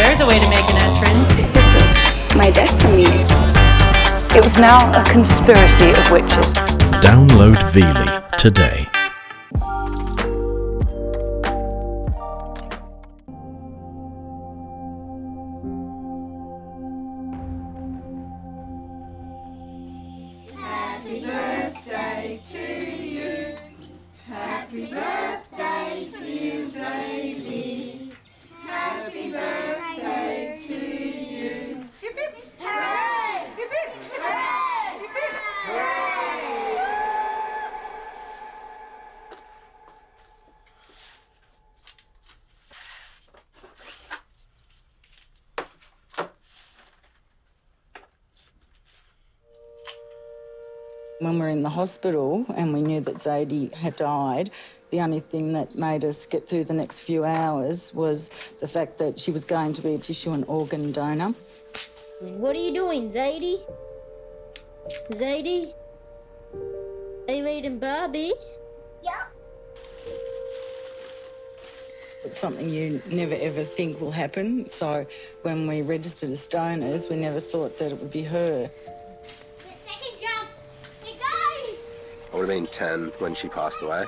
There's a way to make an entrance. This is my destiny. It was now a conspiracy of witches. Download Veely today. Happy birthday to you. Happy birthday, dear Zadie. Happy birthday to you. Hip hip. Hooray! Hip hip. Hooray! Hip hip. Hooray! When we were in the hospital and we knew that Zadie had died, the only thing that made us get through the next few hours was the fact that she was going to be a tissue and organ donor. What are you doing, Zadie? Zadie? Are you eating Barbie? It's something you never ever think will happen. So when we registered as donors, we never thought that it would be her. Second jump. It goes! I would have been 10 when she passed away.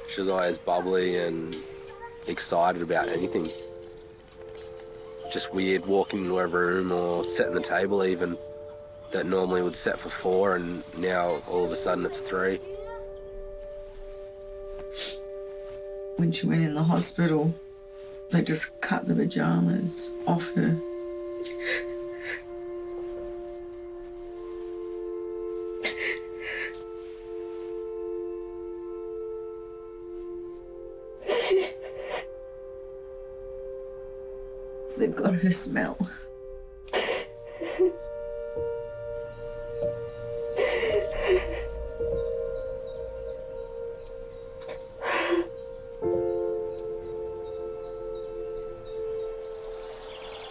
She was always bubbly and excited about anything. Just weird walking into a room or setting the table even that normally would set for 4 and now all of a sudden it's 3. When she went in the hospital, they just cut the pyjamas off her. They've got her smell.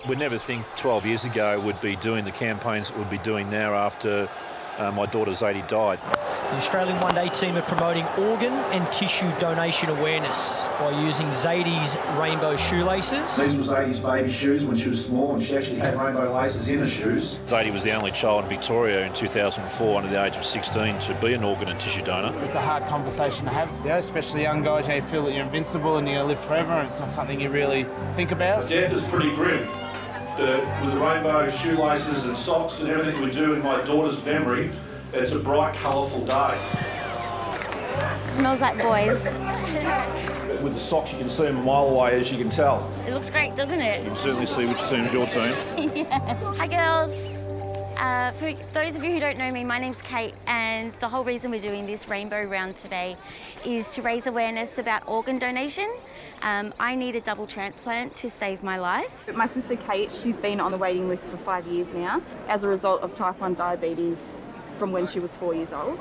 We'd never think 12 years ago we'd be doing the campaigns that we'd be doing now after my daughter Zadie died. The Australian One Day team are promoting organ and tissue donation awareness by using Zadie's rainbow shoelaces. These were Zadie's baby shoes when she was small, and she actually had rainbow laces in her shoes. Zadie was the only child in Victoria in 2004 under the age of 16 to be an organ and tissue donor. It's a hard conversation to have, especially young guys. You feel that you're invincible and you're going to live forever, and it's not something you really think about. Death is pretty grim. With the rainbow shoelaces and socks and everything we do in my daughter's memory, it's a bright, colourful day. Smells like boys. With the socks, you can see them a mile away, as you can tell. It looks great, doesn't it? You can certainly see which team's your team. Yeah. Hi, girls. For those of you who don't know me, my name's Kate, and the whole reason we're doing this rainbow round today is to raise awareness about organ donation. I need a double transplant to save my life. My sister Kate, she's been on the waiting list for 5 years now as a result of type 1 diabetes from when she was 4 years old.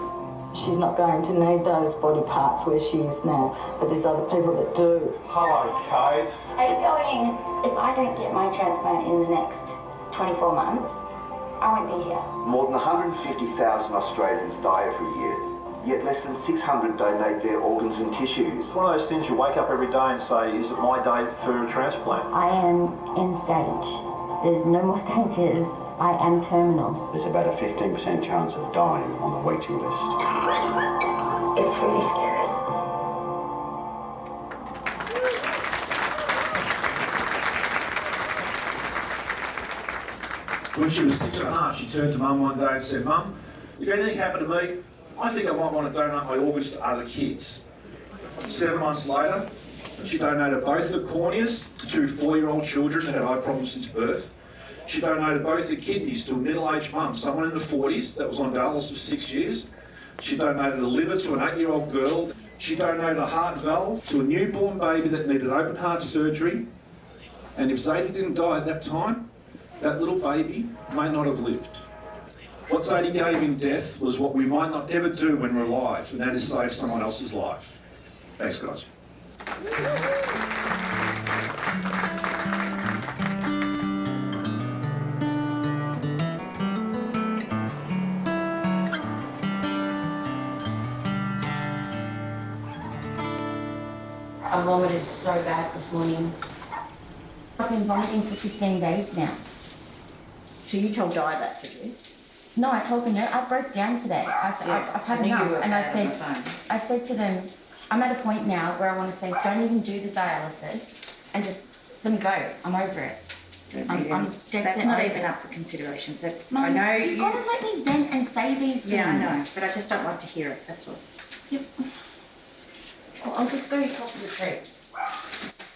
She's not going to need those body parts where she is now, but there's other people that do. Hello, Kate. How are you going? If I don't get my transplant in the next 24 months, I won't be here. More than 150,000 Australians die every year, yet less than 600 donate their organs and tissues. It's one of those things you wake up every day and say, is it my day for a transplant? I am end stage. There's no more stages. I am terminal. There's about a 15% chance of dying on the waiting list. It's really scary. When she was 6.5, she turned to Mum one day and said, Mum, if anything happened to me, I think I might want to donate my organs to other kids. 7 months later, she donated both her corneas to 2 4-year-old children that had eye problems since birth. She donated both her kidneys to a middle-aged mum, someone in the 40s that was on dialysis for 6 years. She donated a liver to an 8-year-old girl. She donated a heart valve to a newborn baby that needed open heart surgery. And if Zadie didn't die at that time, that little baby may not have lived. What Zadie gave in death was what we might not ever do when we're alive, and that is save someone else's life. Thanks, guys. I vomited so bad this morning. I've been vomiting for 15 days now. So you told Di that, did you? No, I told them, I broke down today. I said, I've had enough. And I said to them, I'm at a point now where I want to say, don't even do the dialysis and just let me go. I'm over it. I'm dead That's set not over even it. up for consideration. So Mum, I know you've got to let me vent and say these things. Yeah, I know, but I just don't like to hear it, that's all. Yep. Well, I'll just go talk to the tree.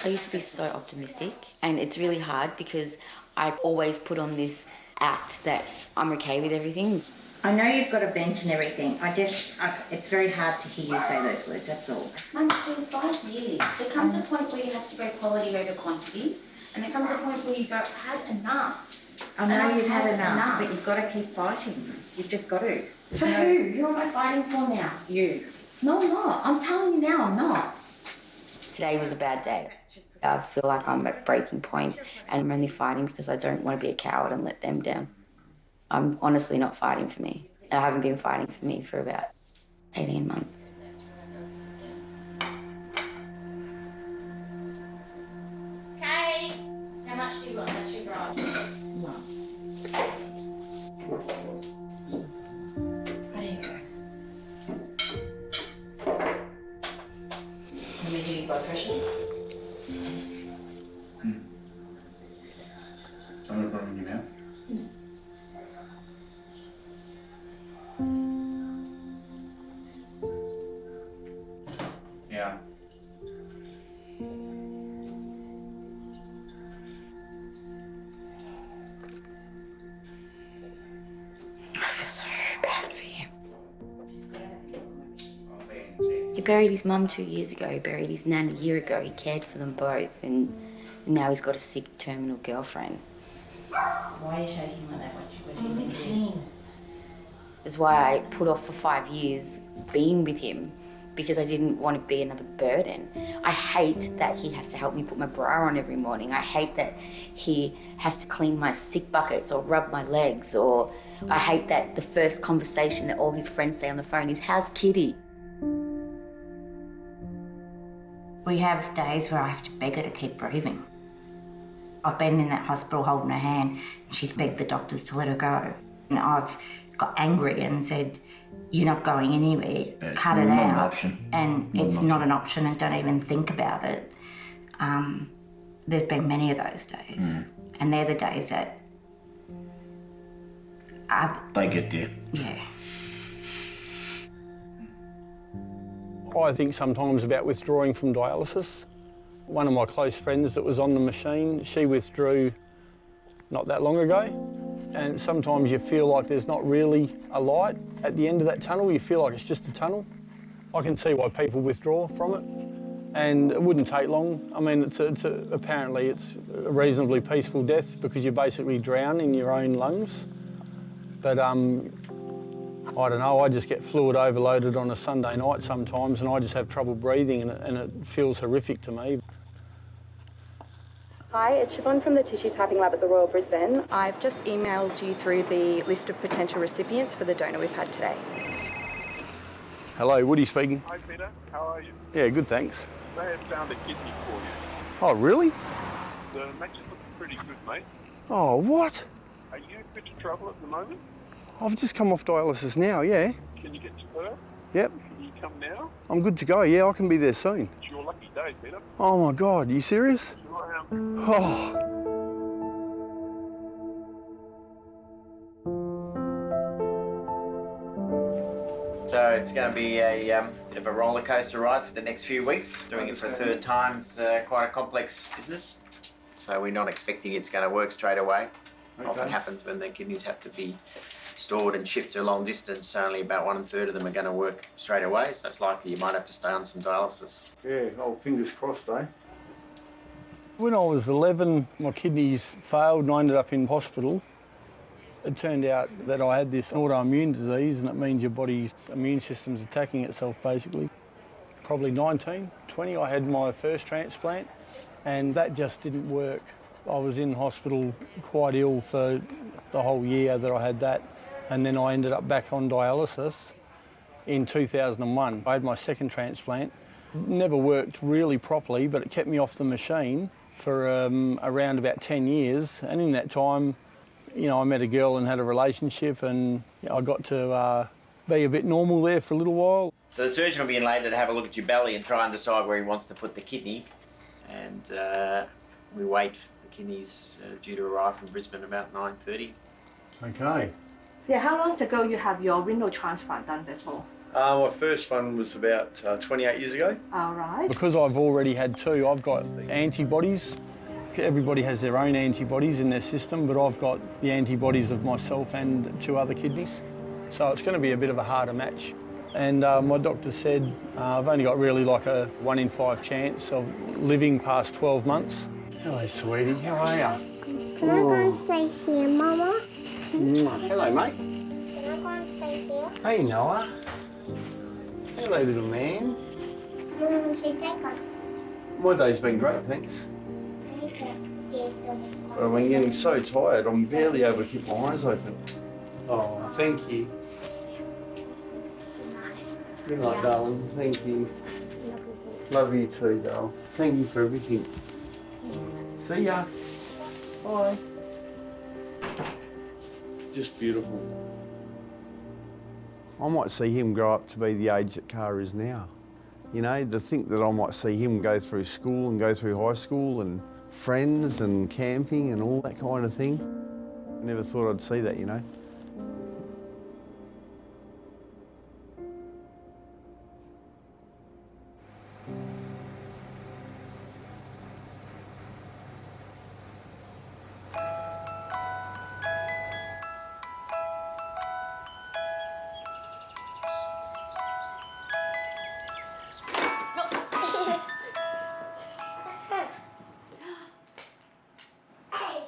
I used to be so optimistic, and it's really hard because I always put on this act that I'm okay with everything. I know you've got a vent and everything. It's very hard to hear you say those words, that's all. Mum, it's been 5 years. There comes a point where you have to go quality over quantity, and there comes a point where you go, I've had enough. I know you've had enough, but you've got to keep fighting. You've just got to. For who? Who am I fighting for now? You. No, I'm not. I'm telling you now, I'm not. Today was a bad day. I feel like I'm at breaking point, and I'm only fighting because I don't want to be a coward and let them down. I'm honestly not fighting for me. I haven't been fighting for me for about 18 months. Kate, how much do you want that sugar off? No. There you go. Let me do your blood pressure. Don't have a problem in your mouth? Yeah. I feel so bad for him. He buried his mum 2 years ago, he buried his nan a year ago, he cared for them both, and now he's got a sick terminal girlfriend. Why are you shaking like that? What do you think? That's why I put off for 5 years being with him, because I didn't want to be another burden. I hate that he has to help me put my bra on every morning. I hate that he has to clean my sick buckets or rub my legs, or I hate that the first conversation that all his friends say on the phone is, "How's Kitty?" We have days where I have to beg her to keep breathing. I've been in that hospital holding her hand, and she's begged the doctors to let her go. And I've got angry and said, "You're not going anywhere, cut it out." An option. And it's not an option, and don't even think about it. There's been many of those days. And they're the days that they get there. Yeah. I think sometimes about withdrawing from dialysis. One of my close friends that was on the machine, she withdrew not that long ago. And sometimes you feel like there's not really a light at the end of that tunnel. You feel like it's just a tunnel. I can see why people withdraw from it. And it wouldn't take long. I mean, apparently it's a reasonably peaceful death because you basically drown in your own lungs. But I don't know, I just get fluid overloaded on a Sunday night sometimes, and I just have trouble breathing, and it feels horrific to me. Hi, it's Siobhan from the Tissue Typing Lab at the Royal Brisbane. I've just emailed you through the list of potential recipients for the donor we've had today. Hello, Woody speaking. Hi Peter, how are you? Yeah, good, thanks. They have found a kidney for you. Oh, really? The match is looking pretty good, mate. Oh, what? Are you fit to travel at the moment? I've just come off dialysis now, yeah. Can you get to Perth? Yep. Can you come now? I'm good to go, yeah, I can be there soon. It's your lucky day, Peter. Oh my God, are you serious? Sure am. Oh. So it's going to be a bit of a roller coaster ride for the next few weeks. Doing it for a third time's quite a complex business. So we're not expecting it's going to work straight away. Okay. Often happens when the kidneys have to be stored and shipped a long distance. Only about 1/3 of them are going to work straight away. So it's likely you might have to stay on some dialysis. Yeah, oh, fingers crossed, eh? When I was 11, my kidneys failed and I ended up in hospital. It turned out that I had this autoimmune disease, and it means your body's immune system's attacking itself, basically. Probably 19, 20, I had my first transplant, and that just didn't work. I was in hospital quite ill for the whole year that I had that, and then I ended up back on dialysis in 2001. I had my second transplant. Never worked really properly, but it kept me off the machine for around about 10 years, and in that time, you know, I met a girl and had a relationship, and I got to be a bit normal there for a little while. So the surgeon will be in later to have a look at your belly and try and decide where he wants to put the kidney, and we wait. The kidney's due to arrive from Brisbane about 9:30. Okay. Yeah, how long ago you have your renal transplant done before? My first one was about 28 years ago. All right. Because I've already had two, I've got antibodies. Everybody has their own antibodies in their system, but I've got the antibodies of myself and 2 other kidneys. So it's going to be a bit of a harder match. And my doctor said I've only got really like a 1 in 5 chance of living past 12 months. Hello, sweetie. How are you? Can I go and stay here, Mama? Hello, mate. Can I go and stay here? Hey, Noah. Hello, little man. When should we take her? My day's been great, thanks. But I've been getting so tired, I'm barely able to keep my eyes open. Oh, thank you. Good night, darling. Thank you. Love you too, darling. Thank you for everything. See ya. Bye. Just beautiful. I might see him grow up to be the age that Cara is now. You know, to think that I might see him go through school and go through high school and friends and camping and all that kind of thing. I never thought I'd see that, you know.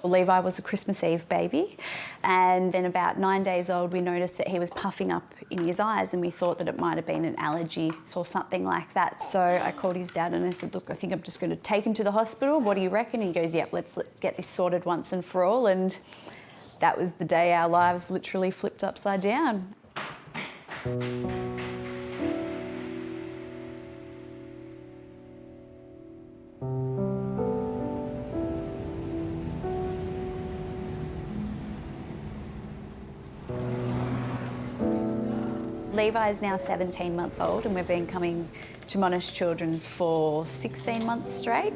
Levi was a Christmas Eve baby, and then about 9 days old we noticed that he was puffing up in his eyes, and we thought that it might have been an allergy or something like that. So I called his dad and I said, look, I think I'm just going to take him to the hospital. What do you reckon? He goes, yep, let's get this sorted once and for all. And that was the day our lives literally flipped upside down. Levi is now 17 months old, and we've been coming to Monash Children's for 16 months straight.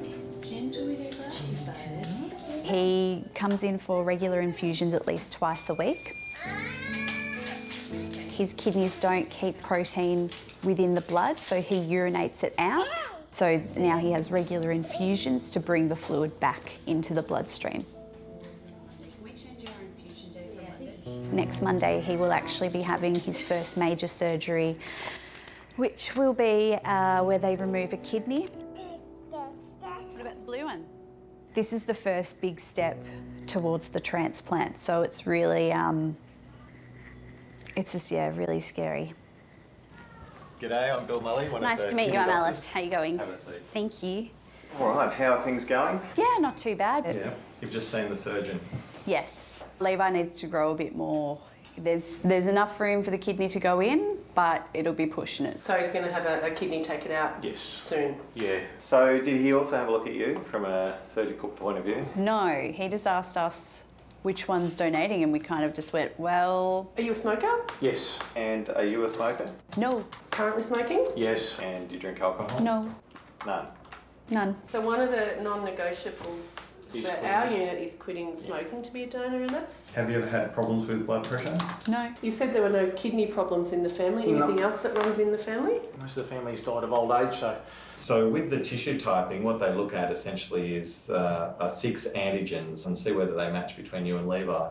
He comes in for regular infusions at least twice a week. His kidneys don't keep protein within the blood, so he urinates it out. So now he has regular infusions to bring the fluid back into the bloodstream. Next Monday, he will actually be having his first major surgery, which will be where they remove a kidney. What about the blue one? This is the first big step towards the transplant, so it's really, it's just, yeah, really scary. G'day, I'm Bill Mully. Nice to meet you, I'm Alice. How are you going? Have a seat. Thank you. All right, how are things going? Yeah, not too bad. Yeah, you've just seen the surgeon. Yes. Levi needs to grow a bit more. There's enough room for the kidney to go in, but it'll be pushing it. So he's going to have a kidney taken out soon? Yeah. So did he also have a look at you from a surgical point of view? No, he just asked us which one's donating, and we kind of just went, well... Are you a smoker? Yes. And are you a smoker? No. Currently smoking? Yes. And do you drink alcohol? No. None. None. So one of the non-negotiables Is for quitting. our unit is quitting smoking to be a donor, and that's... Have you ever had problems with blood pressure? No. You said there were no kidney problems in the family. Anything else that runs in the family? Most of the family's died of old age, so... So with the tissue typing, what they look at essentially is 6 antigens and see whether they match between you and Levi.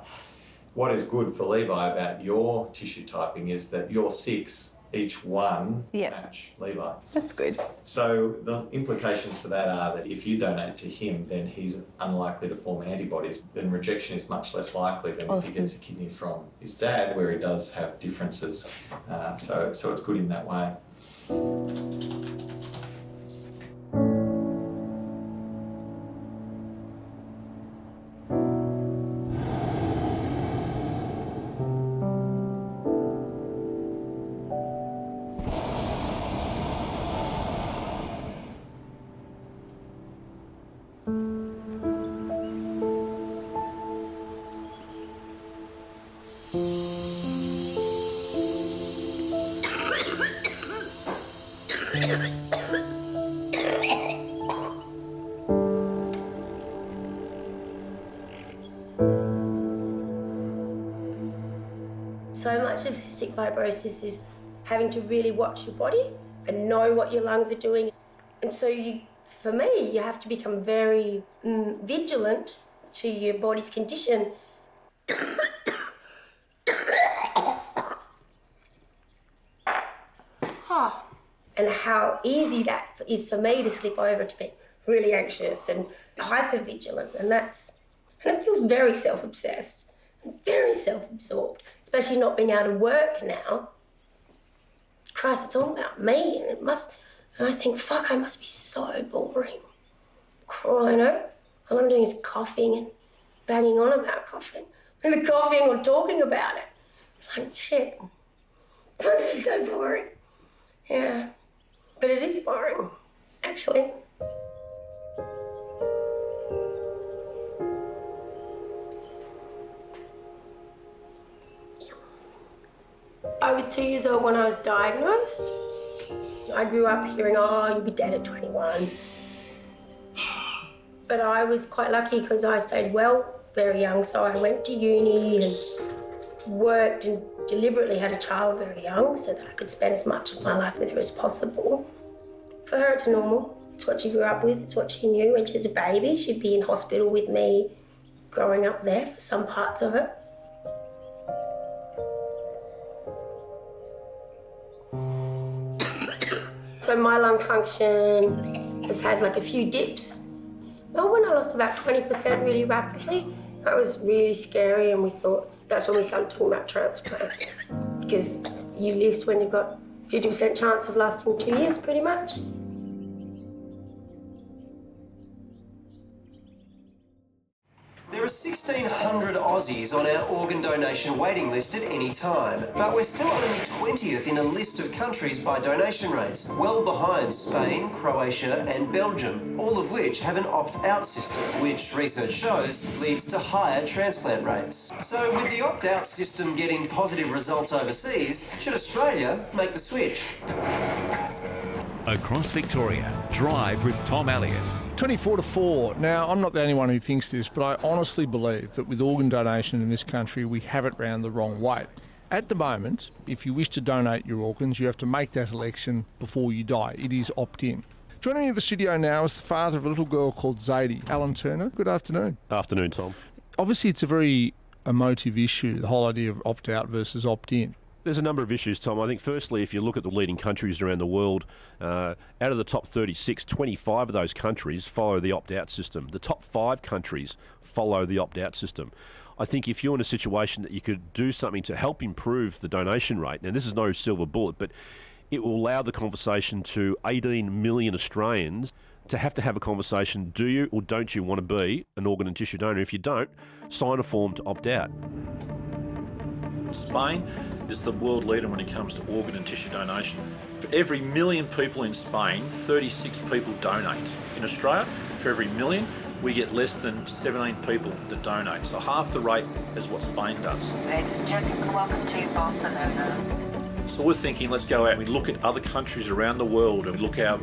What is good for Levi about your tissue typing is that your 6, each one match Levi. That's good. So the implications for that are that if you donate to him, then he's unlikely to form antibodies. Then rejection is much less likely than if he gets a kidney from his dad, where he does have differences. So it's good in that way. So much of cystic fibrosis is having to really watch your body and know what your lungs are doing. And so for me, you have to become very vigilant to your body's condition. And how easy that is for me to slip over to be really anxious and hypervigilant, and it feels very self-obsessed and very self-absorbed, especially not being able to work now. Christ, it's all about me, and I think, fuck, I must be so boring. You know, all I'm doing is coughing and banging on about coughing, and the coughing or talking about it. Like, shit, it must be so boring. Yeah, but it is boring, actually. I was 2 years old when I was diagnosed. I grew up hearing, oh, you'll be dead at 21. But I was quite lucky because I stayed well very young, so I went to uni and worked and deliberately had a child very young so that I could spend as much of my life with her as possible. For her, it's normal. It's what she grew up with. It's what she knew. When she was a baby, she'd be in hospital with me growing up there for some parts of it. So my lung function has had like a few dips. Well, when I lost about 20% really rapidly, that was really scary, and we thought, that's when we started talking about transplant. Because you list when you've got 50% chance of lasting 2 years, pretty much. There are 1,600 Aussies on our organ donation waiting list at any time, but we're still only 20th in a list of countries by donation rates, well behind Spain, Croatia and Belgium, all of which have an opt-out system, which research shows leads to higher transplant rates. So with the opt-out system getting positive results overseas, should Australia make the switch? Across Victoria, Drive with Tom Elliott. 24-4. Now, I'm not the only one who thinks this, but I honestly believe that with organ donation in this country, we have it round the wrong way. At the moment, if you wish to donate your organs, you have to make that election before you die. It is opt-in. Joining me in the studio now is the father of a little girl called Zadie. Alan Turner, good afternoon. Afternoon, Tom. Obviously, it's a very emotive issue, the whole idea of opt-out versus opt-in. There's a number of issues, Tom. I think firstly, if you look at the leading countries around the world, out of the top 36, 25 of those countries follow the opt-out system. The top 5 countries follow the opt-out system. I think if you're in a situation that you could do something to help improve the donation rate, now this is no silver bullet, but it will allow the conversation to 18 million Australians to have a conversation, do you or don't you want to be an organ and tissue donor? If you don't, sign a form to opt out. Spain is the world leader when it comes to organ and tissue donation. For every million people in Spain, 36 people donate. In Australia, for every million, we get less than 17 people that donate. So half the rate is what Spain does. Ladies and gentlemen, welcome to Barcelona. So we're thinking, let's go out and we look at other countries around the world and look how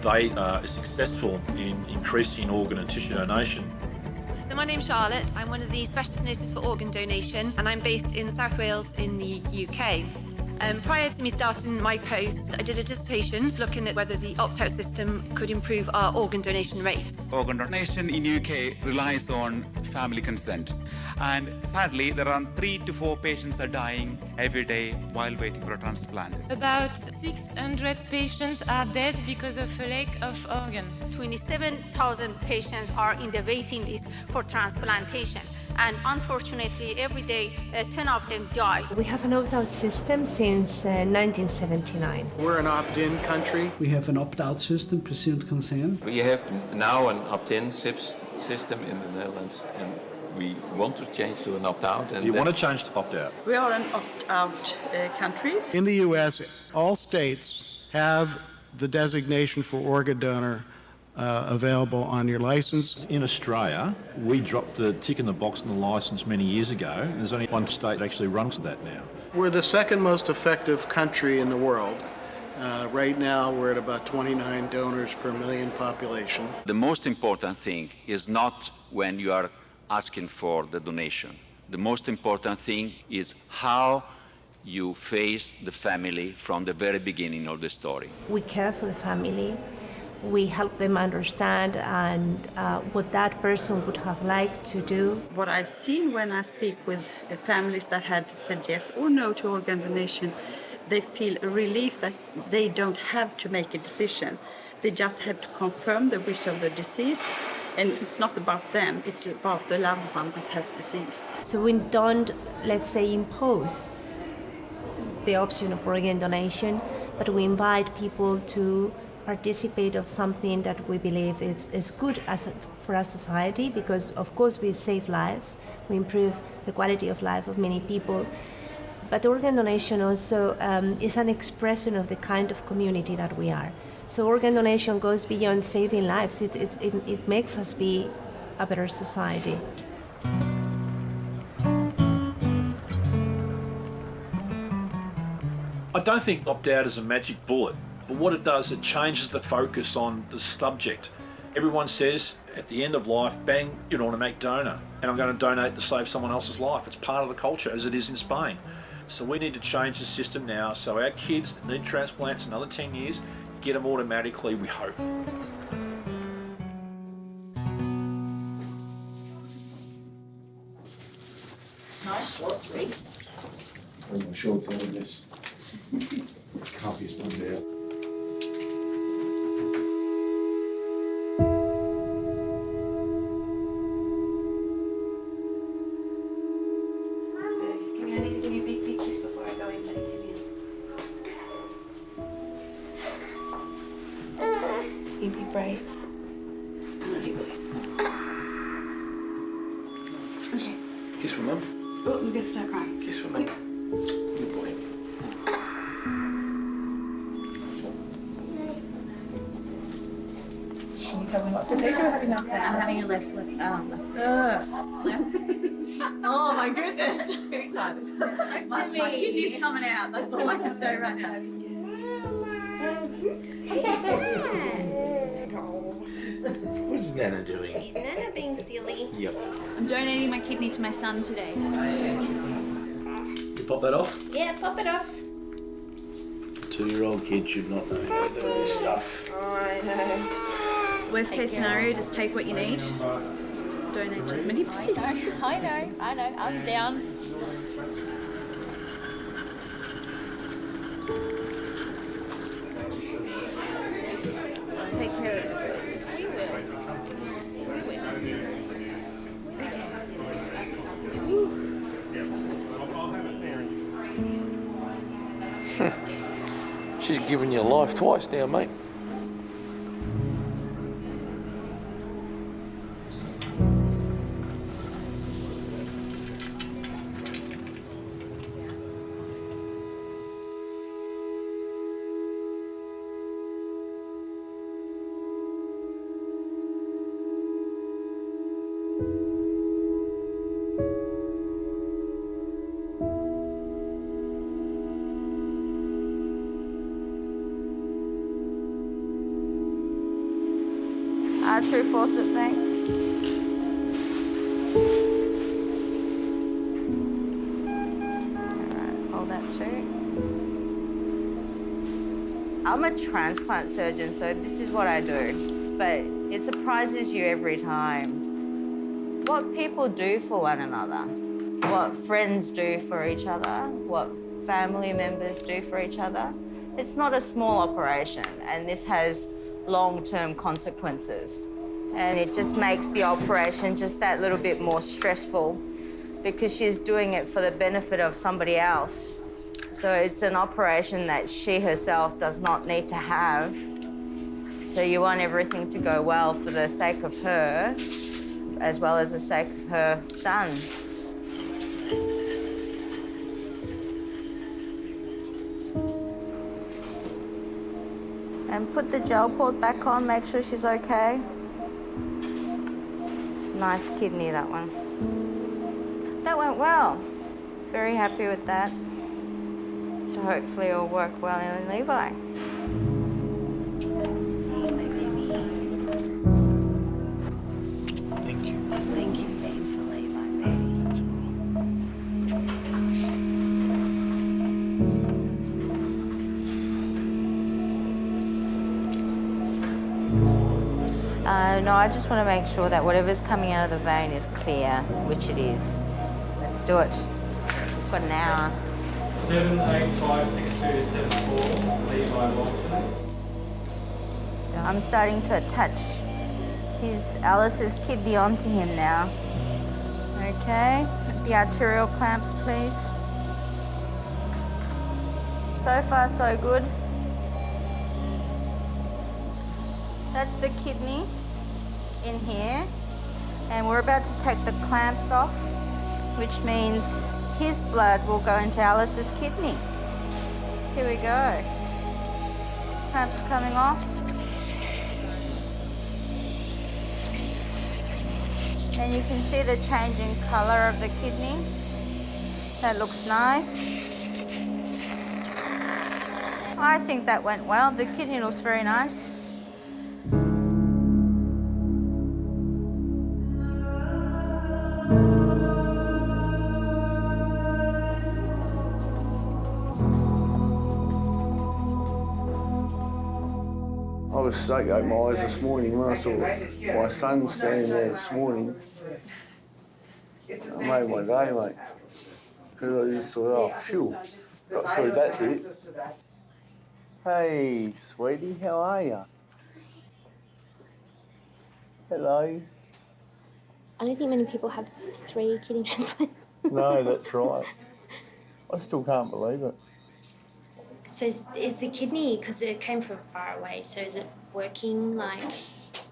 they are successful in increasing organ and tissue donation. So my name's Charlotte. I'm one of the specialist nurses for organ donation, and I'm based in South Wales in the UK. Prior to me starting my post, I did a dissertation looking at whether the opt-out system could improve our organ donation rates. Organ donation in UK relies on family consent, and sadly there are 3 to 4 patients are dying every day while waiting for a transplant. About 600 patients are dead because of a lack of organ. 27,000 patients are in the waiting list for transplantation. And unfortunately, every day, 10 of them die. We have an opt-out system since 1979. We're an opt-in country. We have an opt-out system, presumed consent. We have now an opt-in system in the Netherlands, and we want to change to an opt-out. You want to change to opt-out? We are an opt-out country. In the U.S., all states have the designation for organ donor available on your license. In Australia, we dropped the tick in the box on the licence many years ago. There's only one state that actually runs that now. We're the second most effective country in the world. Right now, we're at about 29 donors per million population. The most important thing is not when you are asking for the donation. The most important thing is how you face the family from the very beginning of the story. We care for the family. We help them understand and what that person would have liked to do. What I've seen when I speak with families that had said yes or no to organ donation, they feel a relief that they don't have to make a decision. They just have to confirm the wish of the deceased, and it's not about them, it's about the loved one that has deceased. So we don't, let's say, impose the option of organ donation, but we invite people to participate of something that we believe is good for our society, because of course we save lives, we improve the quality of life of many people, but organ donation also is an expression of the kind of community that we are. So organ donation goes beyond saving lives, it makes us be a better society. I don't think opt-out is a magic bullet, but what it does, it changes the focus on the subject. Everyone says at the end of life, bang, you're an automatic donor, and I'm going to donate to save someone else's life. It's part of the culture, as it is in Spain. So we need to change the system now, so our kids that need transplants another 10 years, get them automatically, we hope. Nice shorts, Reese. My shorts on this. Copies ones out. I need to give you a big kiss before I go in, buddy. You be brave. I love you boys. Okay. Kiss for Mum. Oh, we're gonna start crying. Kiss for Mum. Good boy. Can you tell me what procedure we're having after that? I'm having a left. Oh my goodness. I'm getting excited. My kidney's coming out. That's all I can say right now. What is Nana doing? Is Nana being silly? Yep. I'm donating my kidney to my son today. You pop that off? Yeah, pop it off. 2-year-old kid should not know how to do this stuff. I know. Worst case scenario, just take what you need. Donate to as many people. I know. I'm down. Take care of it. We will. She's given you life twice now, mate. True faucet, thanks. Alright, hold that too. I'm a transplant surgeon, so this is what I do. But it surprises you every time. What people do for one another, what friends do for each other, what family members do for each other. It's not a small operation, and this has long-term consequences. And it just makes the operation just that little bit more stressful because she's doing it for the benefit of somebody else. So it's an operation that she herself does not need to have. So you want everything to go well for the sake of her, as well as the sake of her son. And put the gel port back on, make sure she's okay. It's a nice kidney, that one. That went well. Very happy with that. So hopefully it'll work well in Levi. Thank you. Thank you, babe, for Levi, baby. no, I just want to make sure that whatever's coming out of the vein is clear, which it is. Let's do it. We've got an hour. 7856274, Levi Watkins. I'm starting to attach Alice's kidney onto him now. Okay, the arterial clamps, please. So far, so good. That's the kidney in here. And we're about to take the clamps off, which means his blood will go into Alice's kidney. Here we go. Clamps coming off. And you can see the change in colour of the kidney. That looks nice. I think that went well. The kidney looks very nice. I was straight open my eyes this morning when I saw my son standing there this morning. I made my day, mate. Because I just thought, oh, phew, got through that bit. Hey, sweetie, how are you? Hello. I don't think many people have 3 kidney transplants. No, that's right. I still can't believe it. So is the kidney, because it came from far away, so is it working like,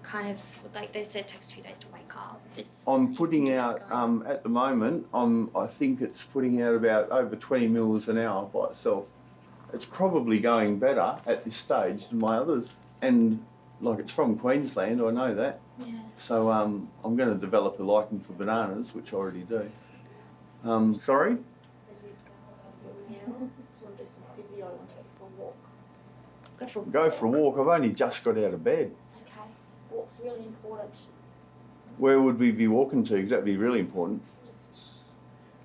kind of, like they said it takes 2 days to wake up? I'm putting out, at the moment, I think it's putting out about over 20 mils an hour by itself. It's probably going better at this stage than my others. And, like, it's from Queensland, I know that. Yeah. So I'm going to develop a liking for bananas, which I already do. Sorry? Go for a walk. I've only just got out of bed. It's okay. Walk's really important. Where would we be walking to? Because that'd be really important.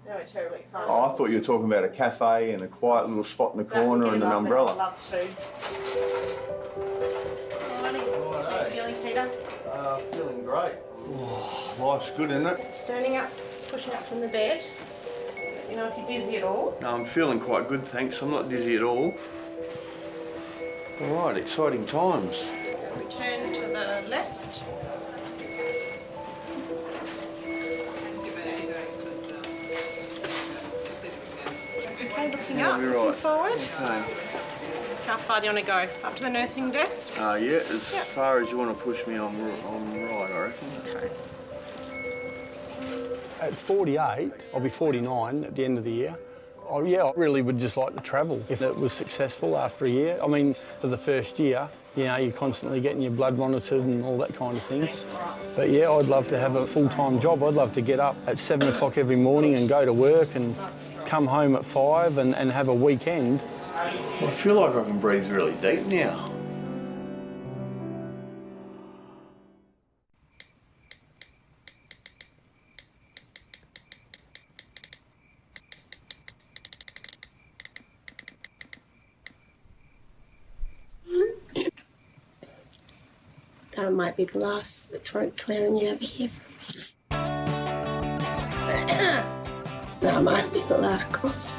No, it's terribly exciting. Oh, I thought you were talking about a cafe and a quiet little spot in the corner and an umbrella. I'd love to. Morning. How are you feeling, Peter? Feeling great. Oh, life's good, isn't it? Standing up, pushing up from the bed. Let me know if you're dizzy at all. No, I'm feeling quite good, thanks. I'm not dizzy at all. All right, exciting times. Return to the left. Okay, looking up, looking forward. Okay. How far do you want to go? Up to the nursing desk? Yeah, as far as you want to push me, I'm right, I reckon. Okay. At 48, I'll be 49 at the end of the year. Oh, yeah, I really would just like to travel if it was successful after a year. I mean, for the first year, you know, you're constantly getting your blood monitored and all that kind of thing. But yeah, I'd love to have a full-time job. I'd love to get up at 7 o'clock every morning and go to work and come home at 5 and have a weekend. I feel like I can breathe really deep now. That might be the last throat clearing you ever hear from me. That might be the last cough.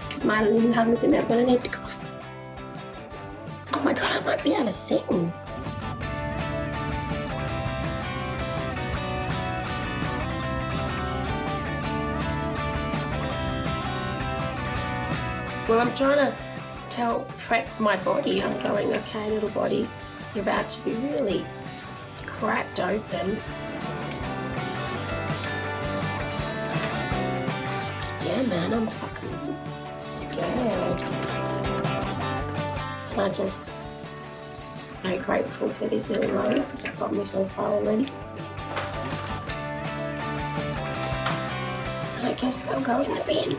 Because my lungs are never going to need to cough. Oh my God, I might be able to sing. Well, I'm trying to prep my body. I'm going, okay, little body, you're about to be really cracked open. Yeah, man, I'm fucking scared. And I just am grateful for these little lungs that have got me so far already. And I guess they'll go in the bin.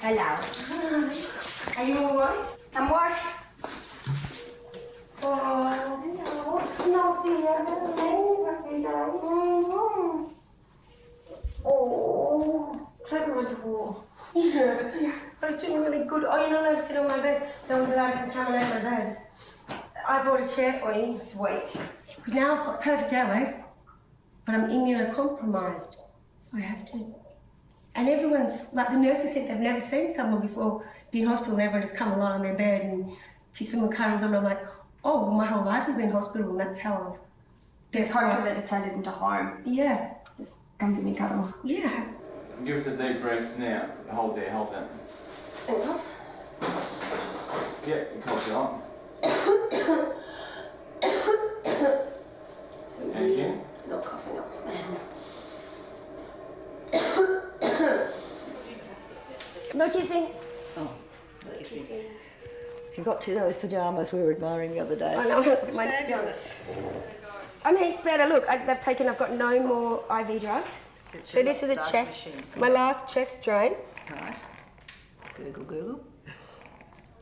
Hello. Are you all right? I'm washed. coffee. I haven't seen you for a few days. Oh, Trevor was a war. Yeah, I was doing really good. Oh, you're not allowed to sit on my bed. No one's allowed to contaminate my bed. I brought a chair for you. Sweet. Because now I've got perfect airways, but I'm immunocompromised. So I have to. And everyone's, like the nurses said they've never seen someone before be in hospital and everyone just come along on their bed and kiss them and cuddle them. And I'm like, oh, well, my whole life has been hospital and that's how I've just hoping that it's turned it into home. Yeah. Just come give me a cuddle. Yeah. Give us a deep breath now. Hold there, hold that. Enough. Yeah, cough it on. And again. Not coughing up. No kissing. Oh, no kissing. She got to those pyjamas we were admiring the other day. I know. Fabulous. I'm heaps better. Look, I've got no more IV drugs. So this is a chest. It's my last chest drain. Right. Gurgle, gurgle.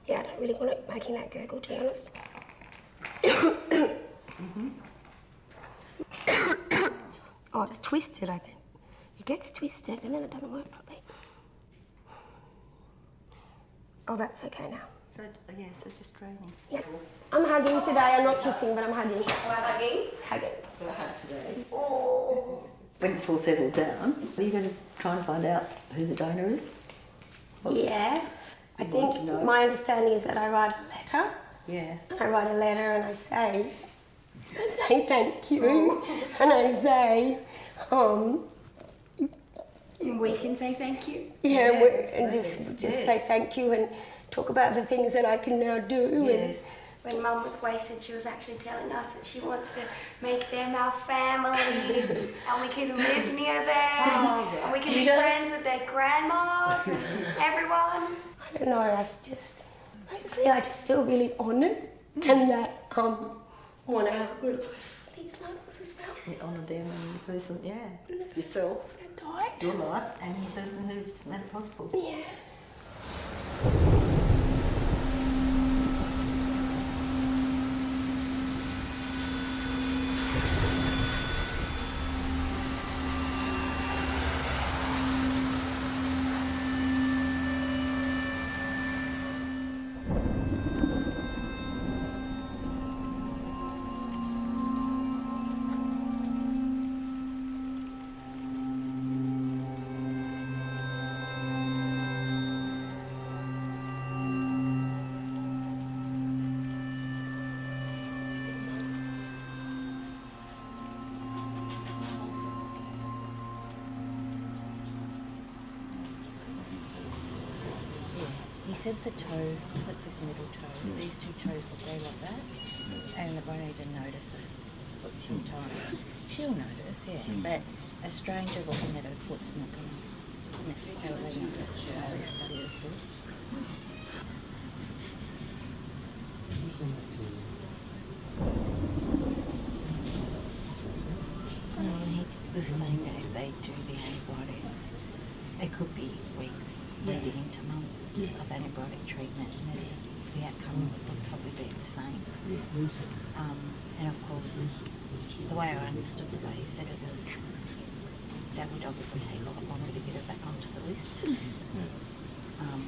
Yeah, I don't really want it making that gurgle, to be honest. Oh, it's twisted, I think. It gets twisted and then it doesn't work properly. Oh, that's okay now. So, yes, it's just draining. Yeah. I'm hugging today. I'm not kissing, but I'm hugging. We're hugging? Hugging. We'll hug today. Oh. When it's all settled down, are you going to try and find out who the donor is? Yeah. I think my understanding is that I write a letter. Yeah. I write a letter and I say thank you. And I say, we can say thank you. Yeah, and just say thank you and talk about the things that I can now do. Yes. When Mum was wasted, she was actually telling us that she wants to make them our family and we can live near them and we can be friends with their grandmas and everyone. I don't know, I just feel really honoured and that want to have a good life for these lungs as well. You honour them and the person, yourself, that died. Your life and the person who's made it possible. Yeah. He said the toe, because it's this middle toe, these two toes will go like that, and they won't even notice it sometimes. She'll notice, but a stranger looking at her foot's not going to necessarily notice it as they study her foot. He was saying that if they do the antibiotics, it could be weeks leading into months of antibiotic treatment, and the outcome would probably be the same. And of course, the way I understood the way he said it was that would obviously take a lot longer to get her back onto the list.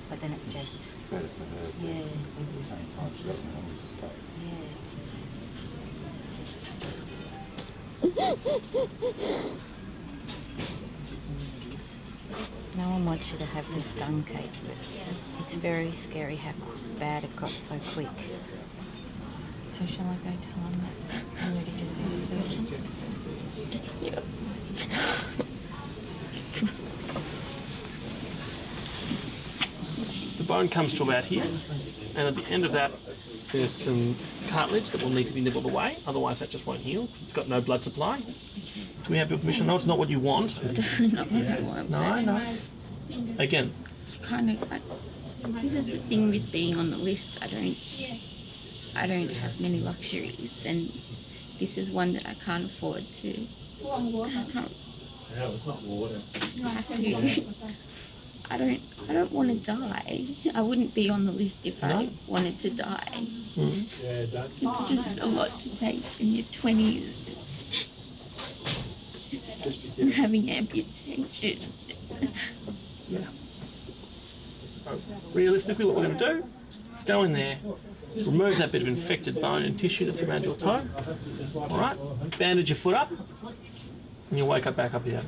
But then it's just better for her. Yeah. At the same time, she doesn't want to take. No one wants you to have this done, Kate, but it's very scary how bad it got so quick. So shall I go tell him that I'm ready to see the surgeon? Yeah. The bone comes to about here, and at the end of that there's some cartilage that will need to be nibbled away, otherwise that just won't heal because it's got no blood supply. Do we have your permission? No, it's not what you want. Definitely not what I want. No. Again. Kind of like, this is the thing with being on the list. I don't have many luxuries, and this is one that I can't afford to. No, it's not water. I have to I don't want to die. I wouldn't be on the list if I wanted to die. It's just a lot to take in your 20s. And having amputation. Realistically, what we're going to do is go in there, remove that bit of infected bone and tissue that's around your toe. All right, bandage your foot up, and you'll wake up back up here.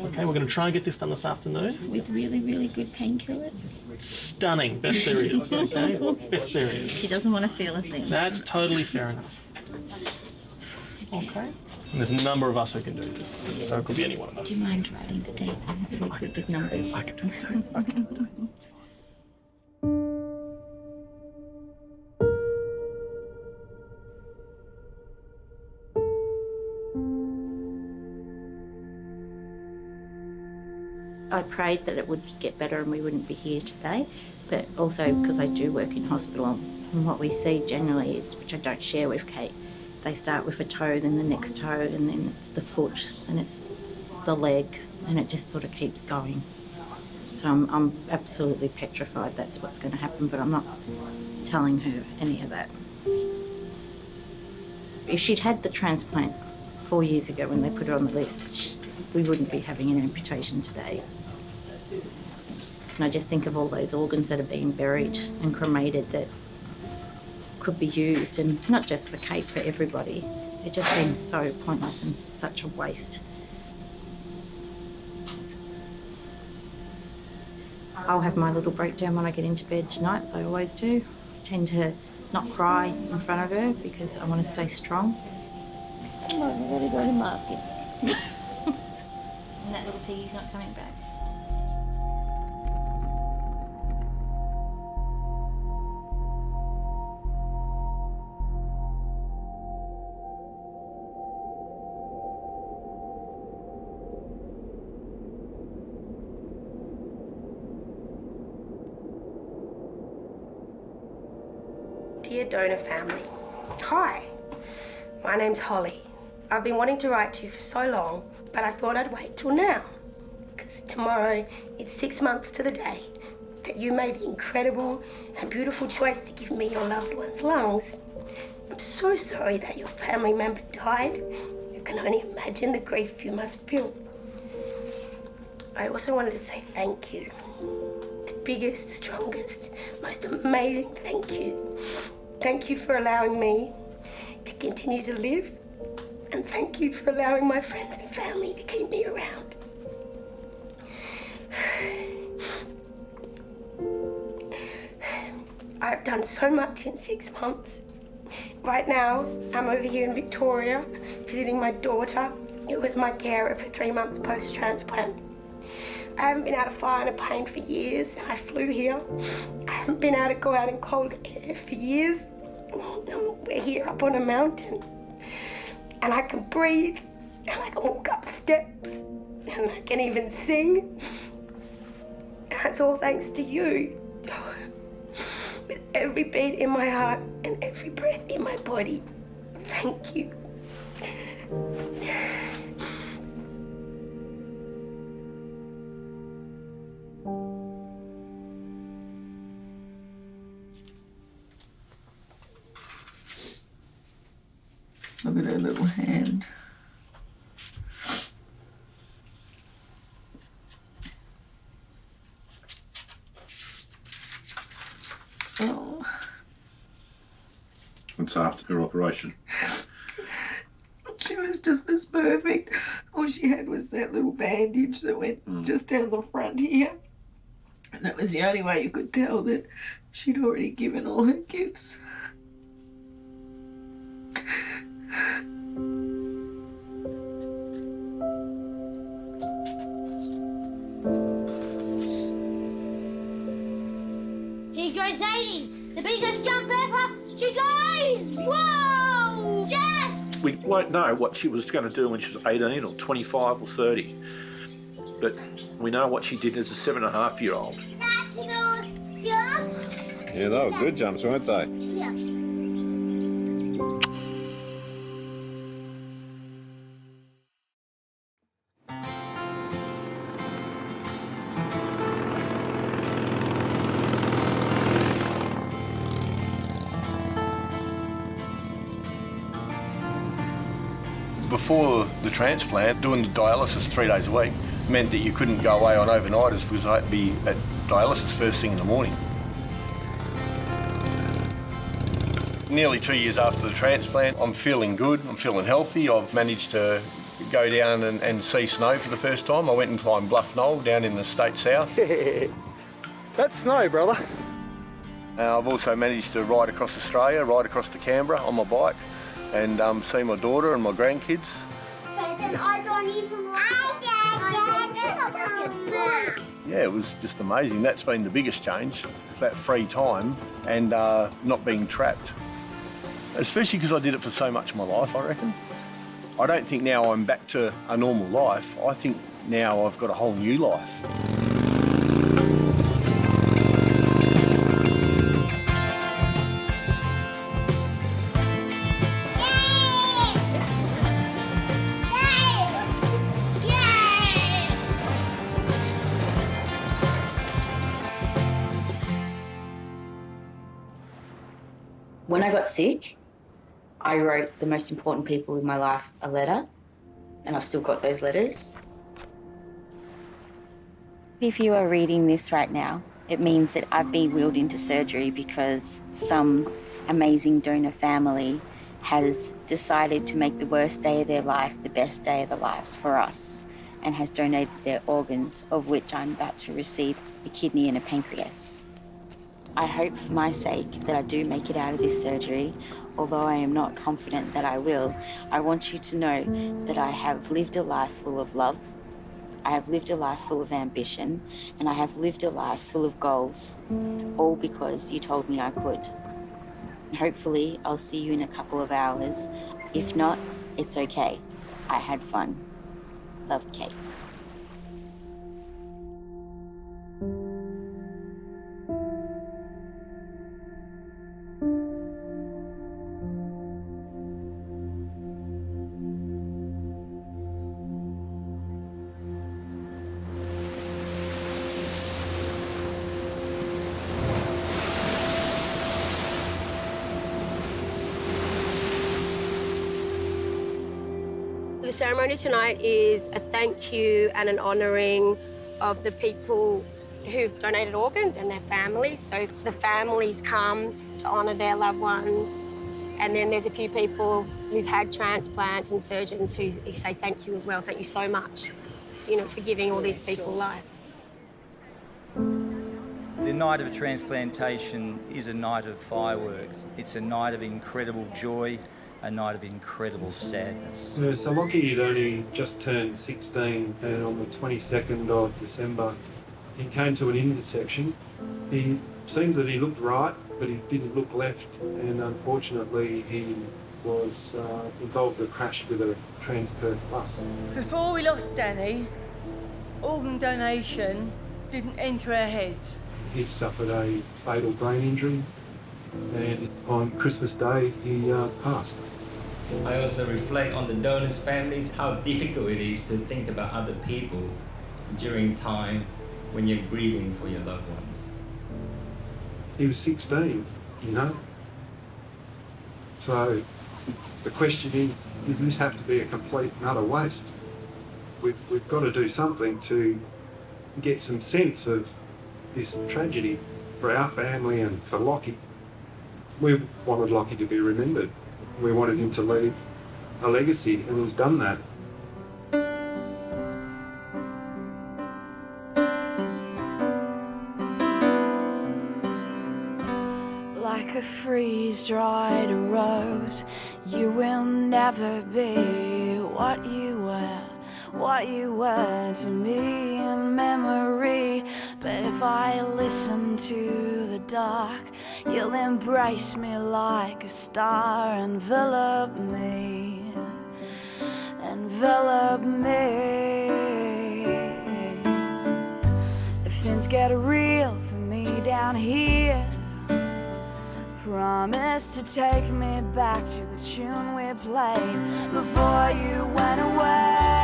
Okay, we're going to try and get this done this afternoon. With really, really good painkillers. Stunning, best there is. Okay, best there is. She doesn't want to feel a thing. That's totally fair enough. Okay. And there's a number of us who can do this, so it could be any one of us. Do you mind writing the date? I'm really good with numbers. I can do it. I can do it. I prayed that it would get better and we wouldn't be here today, but also because I do work in hospital, and what we see generally is, which I don't share with Kate, they start with a toe, then the next toe, and then it's the foot, and it's the leg, and it just sort of keeps going. So I'm absolutely petrified that's what's going to happen, but I'm not telling her any of that. If she'd had the transplant 4 years ago when they put her on the list, we wouldn't be having an amputation today. And I just think of all those organs that are being buried and cremated that could be used, and not just for Kate, for everybody. It just seems so pointless and such a waste. I'll have my little breakdown when I get into bed tonight, as I always do. I tend to not cry in front of her because I want to stay strong. Come on, we're going to go to market. And that little piggy's not coming back. Dear donor family, hi, my name's Holly. I've been wanting to write to you for so long, but I thought I'd wait till now, because tomorrow is 6 months to the day that you made the incredible and beautiful choice to give me your loved one's lungs. I'm so sorry that your family member died. You can only imagine the grief you must feel. I also wanted to say thank you. The biggest, strongest, most amazing thank you. Thank you for allowing me to continue to live, and thank you for allowing my friends and family to keep me around. I've done so much in 6 months. Right now, I'm over here in Victoria visiting my daughter, who was my carer for 3 months post-transplant. I haven't been out of fire and pain for years, and I flew here. I haven't been able to go out in cold air for years. We're here up on a mountain, and I can breathe, and I can walk up steps, and I can even sing. And that's all thanks to you. With every beat in my heart and every breath in my body, thank you. Look at her little hand. Oh. It's after her operation. She was just as perfect. All she had was that little bandage that went just down the front here. And that was the only way you could tell that she'd already given all her gifts. Here goes Zadie, the biggest jump ever. She goes! Whoa! Jess! We won't know what she was going to do when she was 18 or 25 or 30. But we know what she did as a 7.5-year-old. Those jumps? Yeah, they were good jumps, weren't they? Yeah. Before the transplant, doing the dialysis 3 days a week meant that you couldn't go away on overnighters because I had to be at dialysis first thing in the morning. Nearly 2 years after the transplant, I'm feeling good, I'm feeling healthy. I've managed to go down and see snow for the first time. I went and climbed Bluff Knoll down in the state south. That's snow, brother. I've also managed to ride across Australia, ride across to Canberra on my bike and see my daughter and my grandkids. I don't even like Yeah, it was just amazing. That's been the biggest change, that free time and not being trapped. Especially because I did it for so much of my life, I reckon. I don't think now I'm back to a normal life. I think now I've got a whole new life. When I got sick, I wrote the most important people in my life a letter, and I've still got those letters. If you are reading this right now, it means that I've been wheeled into surgery because some amazing donor family has decided to make the worst day of their life the best day of their lives for us and has donated their organs, of which I'm about to receive a kidney and a pancreas. I hope for my sake that I do make it out of this surgery, although I am not confident that I will. I want you to know that I have lived a life full of love, I have lived a life full of ambition, and I have lived a life full of goals, all because you told me I could. Hopefully, I'll see you in a couple of hours. If not, it's okay. I had fun. Love, Kate. The ceremony tonight is a thank you and an honouring of the people who've donated organs and their families. So the families come to honour their loved ones. And then there's a few people who've had transplants and surgeons who say thank you as well. Thank you so much, for giving all these people life. The night of transplantation is a night of fireworks. It's a night of incredible joy, a night of incredible sadness. So Lockie had only just turned 16, and on the 22nd of December, he came to an intersection. He seemed that he looked right, but he didn't look left, and unfortunately he was involved in a crash with a Trans-Perth bus. Before we lost Danny, organ donation didn't enter our heads. He'd suffered a fatal brain injury, and on Christmas Day he passed. I also reflect on the donors' families, how difficult it is to think about other people during time when you're grieving for your loved ones. He was 16, So the question is, does this have to be a complete and utter waste? We've got to do something to get some sense of this tragedy for our family and for Lockie. We wanted Lockie to be remembered. We wanted him to leave a legacy, and he's done that. Like a freeze-dried rose, you will never be what you were to me in memory. But if I listen to the dark, you'll embrace me like a star. Envelop me, envelop me. If things get real for me down here, promise to take me back to the tune we played before you went away.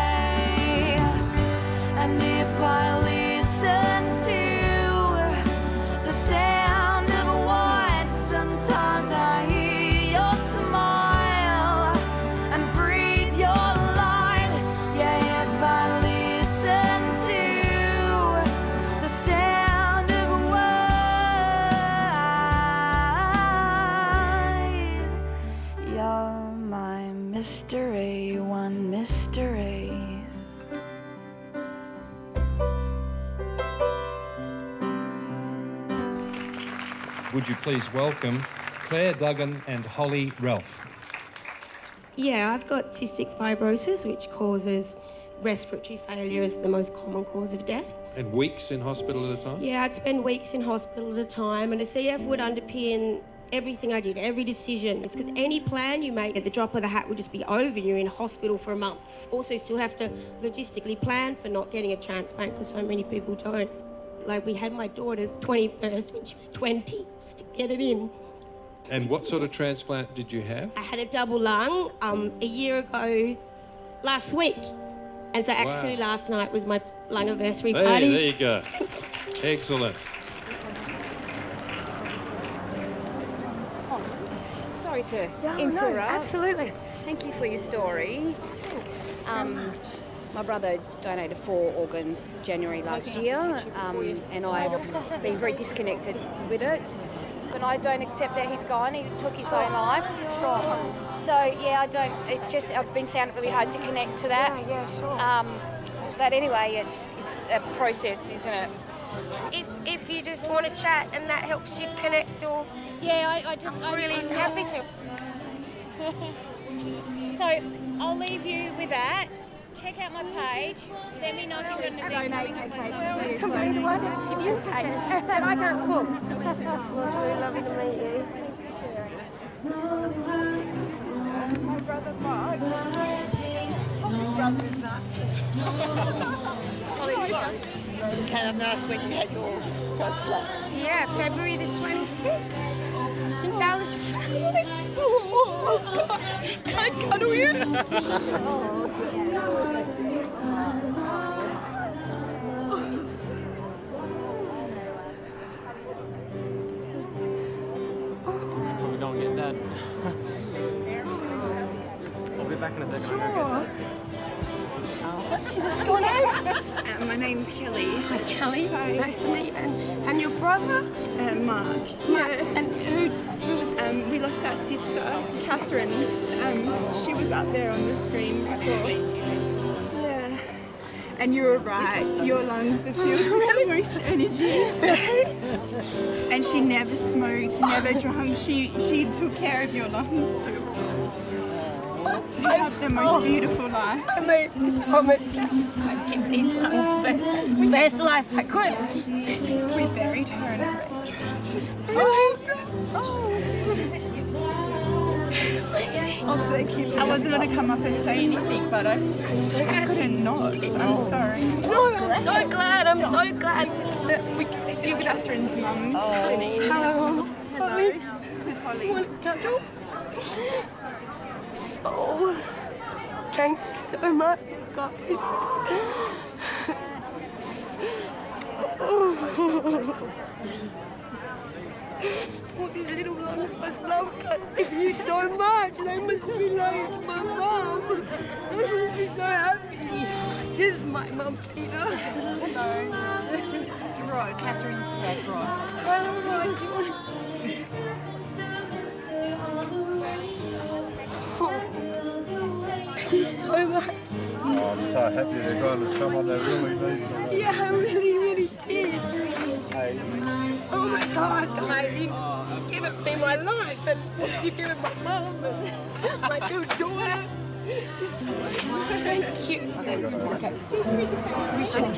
And if I listen to the sound of a wine, sometimes I hear your smile and breathe your day one mystery. Would you please welcome Claire Duggan and Holly Ralph. Yeah, I've got cystic fibrosis, which causes respiratory failure as the most common cause of death. And weeks in hospital at a time? Yeah, I'd spend weeks in hospital at a time, and a CF would underpin everything I did, every decision. It's because any plan you make at the drop of the hat would just be over. You're in hospital for a month. Also, still have to logistically plan for not getting a transplant because so many people don't. Like, we had my daughter's 21st when she was 20, just to get it in. And what sort of transplant did you have? I had a double lung a year ago last week. And so actually last night was my lung anniversary party. Hey, there you go. Excellent. Sorry to interrupt. No, absolutely. Thank you for your story. My brother donated 4 organs January last year, and I've been very disconnected with it. But I don't accept that he's gone. He took his own life. So yeah, I don't. It's just I've been found it really hard to connect to that. Yeah, sure. But anyway, it's a process, isn't it? If you just want to chat and that helps you connect, or Yeah, I'm really happy to. So I'll leave you with that. Check out my page. Let me know if you're going to be coming up. Well, somebody's wanted to give you a cake. Said I can't cook. Well, it's really lovely to meet you. Thanks for sharing. My brother Mark. His brother's Mark. It came up nice when you had your transplant. Yeah, February the 26th. I think that was your family. Can I cuddle you? We're going to get Dad. I'll be back in a second. I'll go get Dad. What's your name? My name's Kelly. Hi, Kelly. Hi. Nice to meet you. And your brother? Mark. Yeah. And who was? We lost our sister, Catherine. She was up there on the screen before. Yeah. And you were right. Your lungs are filled with the most energy. And she never smoked, never drank. She took care of your lungs. You have the most beautiful life. I made this promise. I'd give these lungs the best life I could. We buried her in a red dress. Oh, thank you. I wasn't going to come up and say anything, but I couldn't not. I'm sorry. No, I'm so glad. I'm so glad. This is Catherine's mum, Janine. Hello. Hello. This is Holly. Want a candle? Oh, thanks so much, guys. All these little lungs must love you so much. They must realize my mum. They must be so happy. This is my mum, Peter. Right, Catherine's dead, right. Hello, Rod. Thank you so much. Oh, I'm so happy they're going to someone that really needs it. Yeah, I really did. Hey. Oh my God, guys, you've given me my life, and you've given my mum and my 2 daughters. Thank you. Thank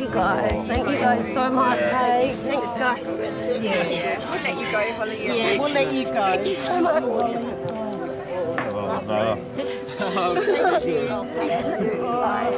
you guys. Thank you guys so much. Hey, thank you guys. Yeah. We'll let you go, Holly. Yeah, we'll let you go. Thank you so much. Oh, no. Thank you. Bye.